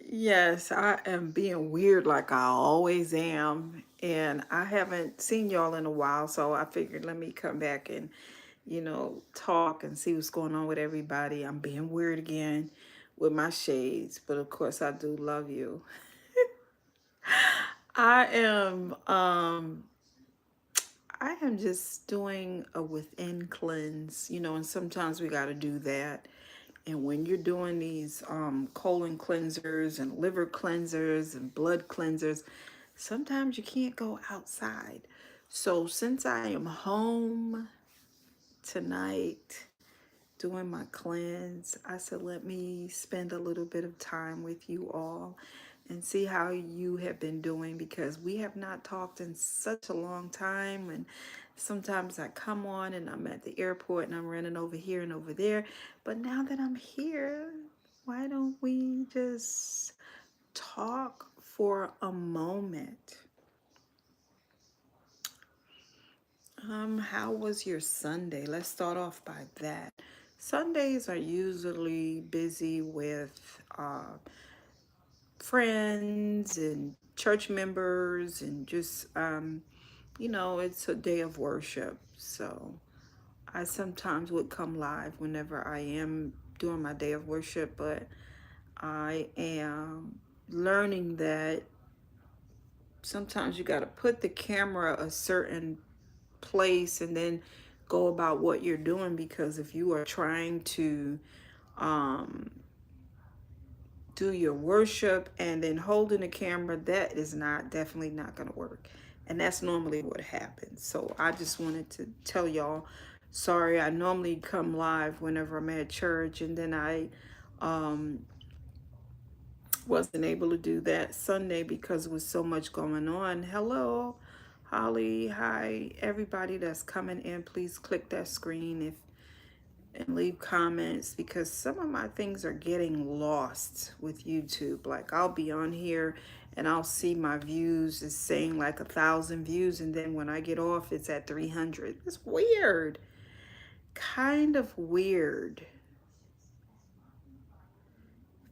Yes, I am being weird like I always am. And I haven't seen y'all in a while, so I figured let me come back and, talk and see what's going on with everybody. I'm being weird again with my shades, but of course I do love you. I am I am just doing a within cleanse, and sometimes we got to do that. And when you're doing these colon cleansers and liver cleansers and blood cleansers, sometimes you can't go outside. So since I am home tonight doing my cleanse, I said, let me spend a little bit of time with you all and see how you have been doing because we have not talked in such a long time. And sometimes I come on and I'm at the airport and I'm running over here and over there. But now that I'm here, why don't we just talk for a moment? How was your Sunday? Let's start off by that. Sundays are usually busy with friends and church members and just it's a day of worship. So I sometimes would come live whenever I am doing my day of worship, but I am learning that sometimes you got to put the camera a certain place and then go about what you're doing, because if you are trying to um, do your worship and then holding the camera, that is not definitely not going to work. And that's normally what happens. So I just wanted to tell y'all, sorry, I normally come live whenever I'm at church, and then I um, wasn't able to do that Sunday because there was so much going on. Hello, Holly. Hi, everybody that's coming in. Please click that screen if and leave comments, because some of my things are getting lost with YouTube. Like I'll be on here and I'll see my views is saying like 1,000 views, and then when I get off, it's at 300. It's weird. Kind of weird.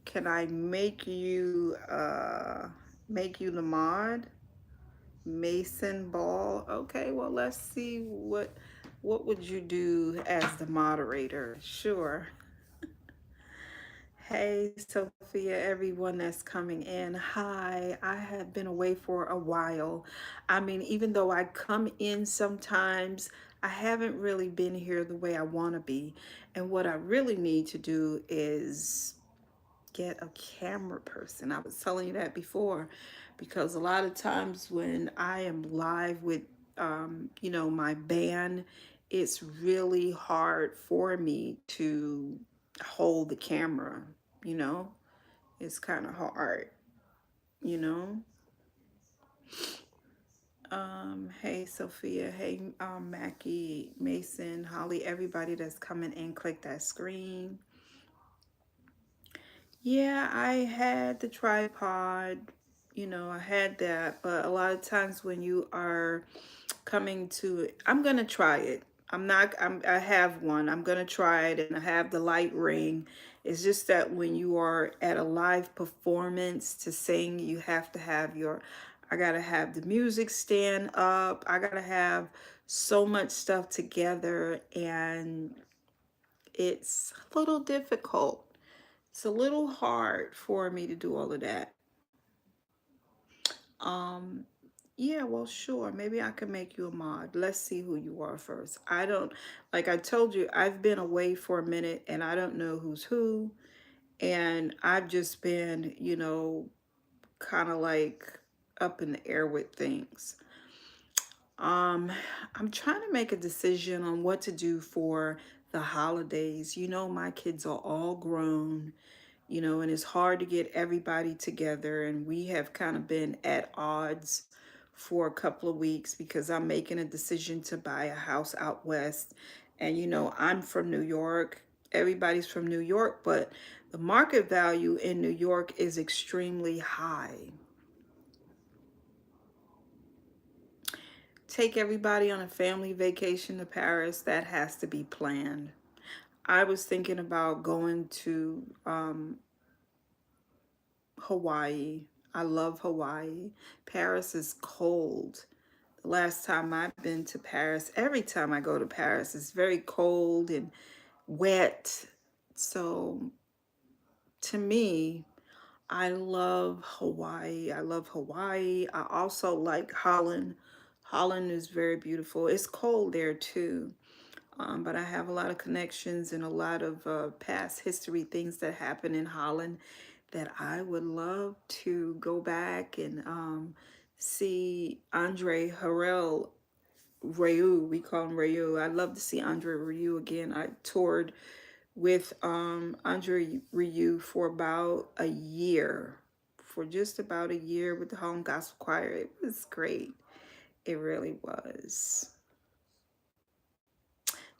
Can I make you the mod? Mason Ball. Okay, well let's see what would you do as the moderator? Sure. Hey Sophia, everyone that's coming in. Hi, I have been away for a while. I mean, even though I come in sometimes, I haven't really been here the way I want to be. And what I really need to do is get a camera person. I was telling you that before, because a lot of times when I am live with my band, it's really hard for me to hold the camera, you know. It's kind of hard, you know. Hey Sophia, hey Mackie, Mason, Holly, everybody that's coming in, click that screen. Yeah, I had the tripod, I had that, but a lot of times when you are coming to it, I'm gonna try it. I have one. I'm gonna try it, and I have the light ring. It's just that when you are at a live performance to sing, you have to have I gotta have the music stand up. I gotta have so much stuff together, and it's a little difficult. It's a little hard for me to do all of that. Um, yeah, well, sure. Maybe I can make you a mod. Let's see who you are first. I don't, like I told you, I've been away for a minute and I don't know who's who. And I've just been, kind of like up in the air with things. Um, I'm trying to make a decision on what to do for the holidays. My kids are all grown, and it's hard to get everybody together. And we have kind of been at odds for a couple of weeks because I'm making a decision to buy a house out west. And, I'm from New York. Everybody's from New York, but the market value in New York is extremely high. Take everybody on a family vacation to Paris, that has to be planned. I was thinking about going to Hawaii. I love Hawaii. Paris is cold. The last time I've been to Paris, every time I go to Paris, it's very cold and wet. So to me, I love Hawaii. I love Hawaii. I also like Holland. Holland is very beautiful. It's cold there too. But I have a lot of connections and a lot of past history things that happen in Holland that I would love to go back and see Andre Harrell Rayu. We call him Rayu. I'd love to see Andre Rayu again. I toured with Andre Rieu for about a year, for just about a year with the Home Gospel Choir. It was great. It really was.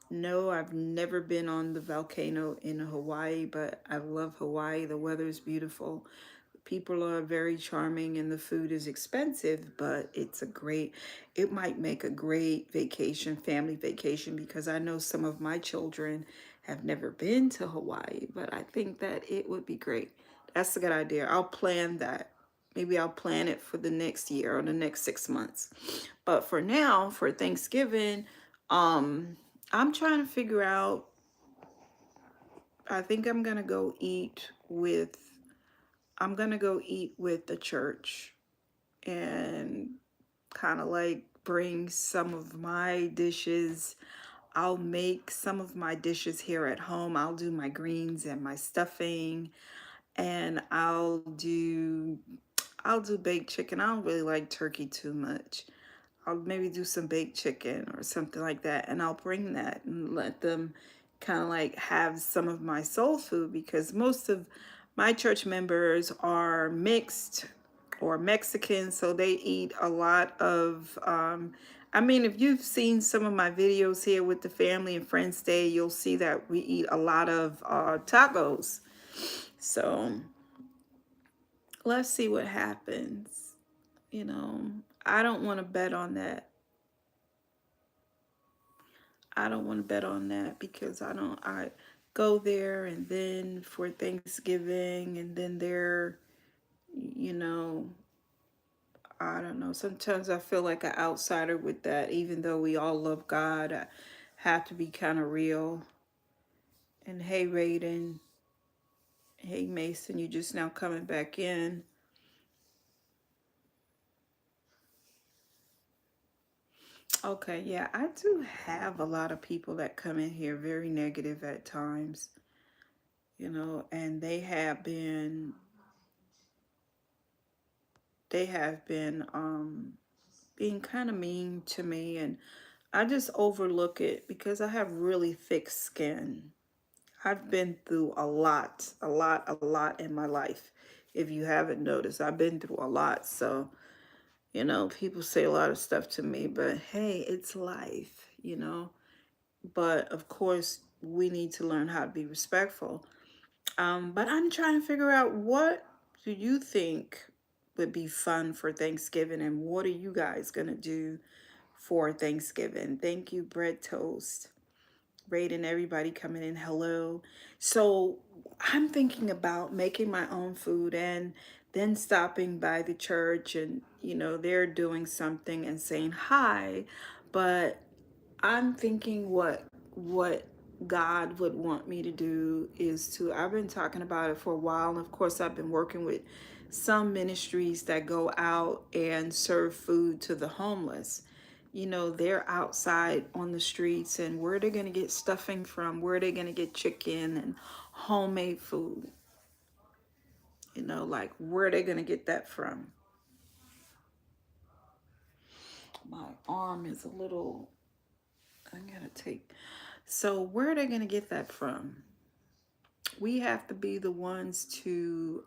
No, I've never been on the volcano in Hawaii, but I love Hawaii. The weather is beautiful. People are very charming and the food is expensive, but it might make a great vacation, family vacation, because I know some of my children have never been to Hawaii, but I think that it would be great. That's a good idea. I'll plan that. Maybe I'll plan it for the next year or the next 6 months. But for now, for Thanksgiving, I'm trying to figure out, I think I'm gonna go eat with the church and kind of like bring some of my dishes. I'll make some of my dishes here at home. I'll do my greens and my stuffing, and I'll do baked chicken. I don't really like turkey too much. I'll maybe do some baked chicken or something like that, and I'll bring that and let them kind of like have some of my soul food, because most of my church members are mixed or Mexican, so they eat a lot of. I mean, if you've seen some of my videos here with the Family and Friends Day, you'll see that we eat a lot of tacos. So let's see what happens. You know, I don't want to bet on that. I don't want to bet on that because I go there and then for Thanksgiving and then they're, you know, I don't know. Sometimes I feel like an outsider with that, even though we all love God. I have to be kind of real. And hey, Raiden. Hey, Mason, you just now coming back in. Okay, yeah, I do have a lot of people that come in here very negative at times, and they have been being kind of mean to me, and I just overlook it because I have really thick skin. I've been through a lot in my life. If you haven't noticed, I've been through a lot. So, people say a lot of stuff to me, but hey, it's life. But of course, we need to learn how to be respectful. But I'm trying to figure out, what do you think would be fun for Thanksgiving, and what are you guys gonna do for Thanksgiving? Thank you, Bread Toast. Rating, everybody coming in. Hello. So I'm thinking about making my own food and then stopping by the church, and they're doing something and saying hi. But I'm thinking what God would want me to do is to, I've been talking about it for a while, and of course I've been working with some ministries that go out and serve food to the homeless. They're outside on the streets, and where they're going to get stuffing from, where they're going to get chicken and homemade food, like where they're going to get that from. My arm is a little, I gotta take, so where are they going to get that from? We have to be the ones to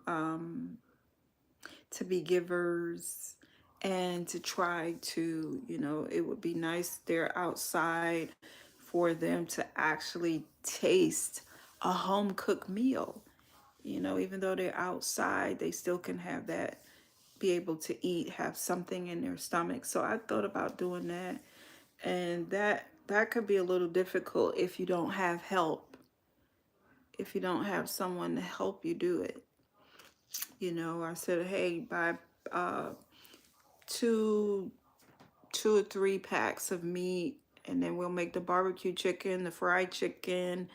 be givers, and to try to, it would be nice, they're outside, for them to actually taste a home cooked meal. Even though they're outside, they still can have that, be able to eat, have something in their stomach. So I thought about doing that, and that could be a little difficult if you don't have help. if you don't have someone to help you do it. You know, I said, hey, buy uh, two, 2 or 3 packs of meat, and then we'll make the barbecue chicken, the fried chicken,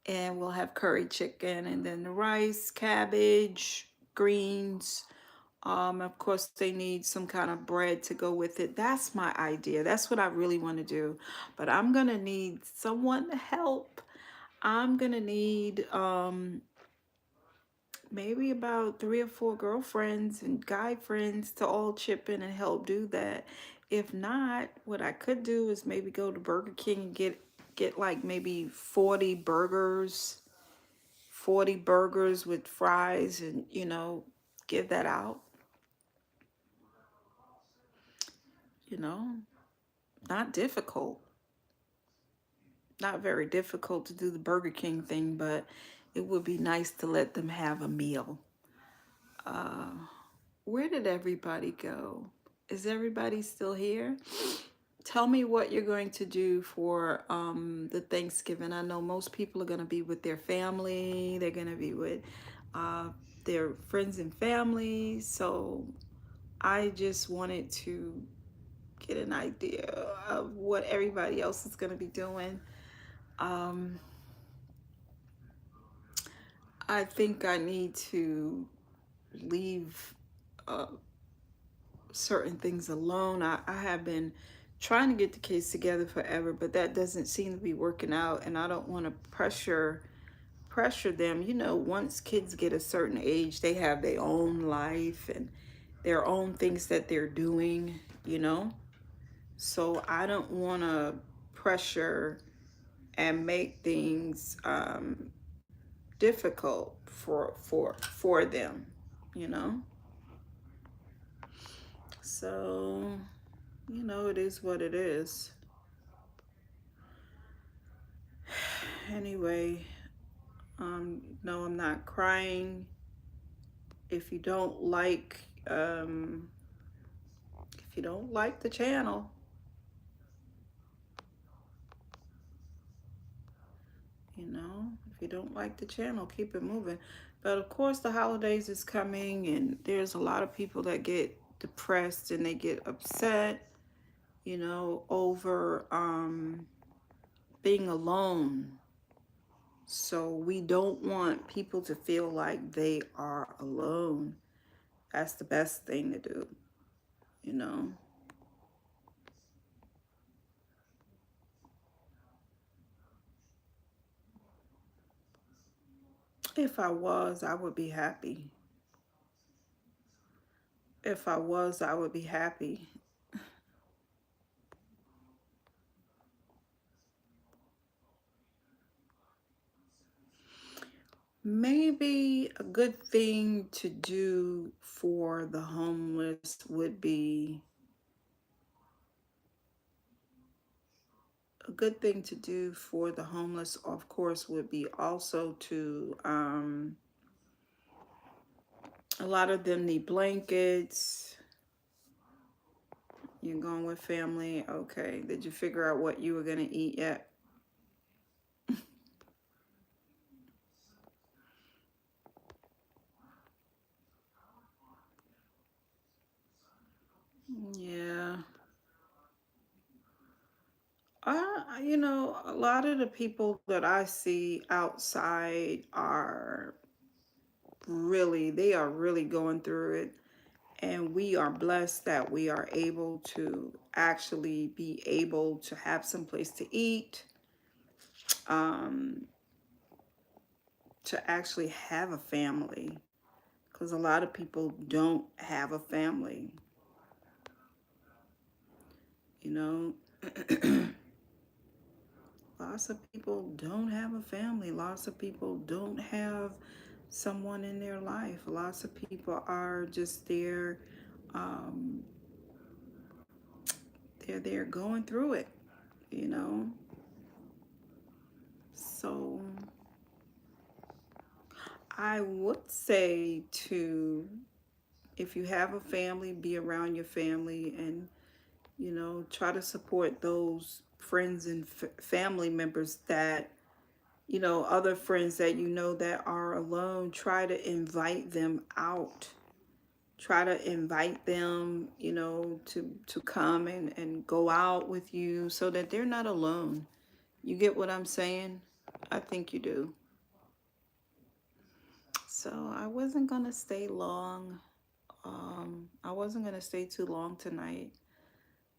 and we'll have curry chicken, and then the rice, cabbage, greens. Of course, they need some kind of bread to go with it. That's my idea. That's what I really want to do. But I'm gonna need someone to help. I'm gonna need maybe about 3 or 4 girlfriends and guy friends to all chip in and help do that. If not, what I could do is maybe go to Burger King and get like maybe 40 burgers with fries, and give that out. You know, not difficult. Not very difficult to do the Burger King thing, but it would be nice to let them have a meal. Uh, where did everybody go? Is everybody still here? Tell me what you're going to do for the Thanksgiving. I know most people are going to be with their family. They're going to be with uh, their friends and family. So I just wanted to get an idea of what everybody else is going to be doing. Um, I think I need to leave uh, certain things alone. I have been trying to get the kids together forever, but that doesn't seem to be working out, and I don't want to pressure them. Once kids get a certain age, they have their own life and their own things that they're doing, you know. So I don't want to pressure and make things difficult for them, you know. So it is what it is. Anyway, no, I'm not crying. If you don't like the channel, if you don't like the channel, keep it moving. But of course, the holidays is coming, and there's a lot of people that get depressed and they get upset, over being alone. So we don't want people to feel like they are alone. That's the best thing to do, you know. If I was, I would be happy. If I was, I would be happy. Maybe a good thing to do for the homeless would be a good thing to do for the homeless, of course, would be also to a lot of them need blankets. You're going with family. Okay. Did you figure out what you were going to eat yet? Yeah. A lot of the people that I see outside they are really going through it. And we are blessed that we are able to actually be able to have some place to eat, um, to actually have a family. Because a lot of people don't have a family, you know. Lots of people don't have a family. Lots of people don't have someone in their life. Lots of people are just there. Um, they're there going through it, you know. So I would say to, if you have a family, be around your family, and try to support those friends and family members that You know, other friends that you know that are alone, try to invite them out. Try to invite them, you know, to come and go out with you so that they're not alone. You get what I'm saying? I think you do. So I wasn't gonna stay long. I wasn't gonna stay too long tonight.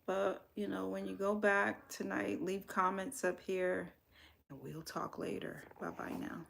But you know, when you go back tonight, leave comments up here and we'll talk later. Bye bye now.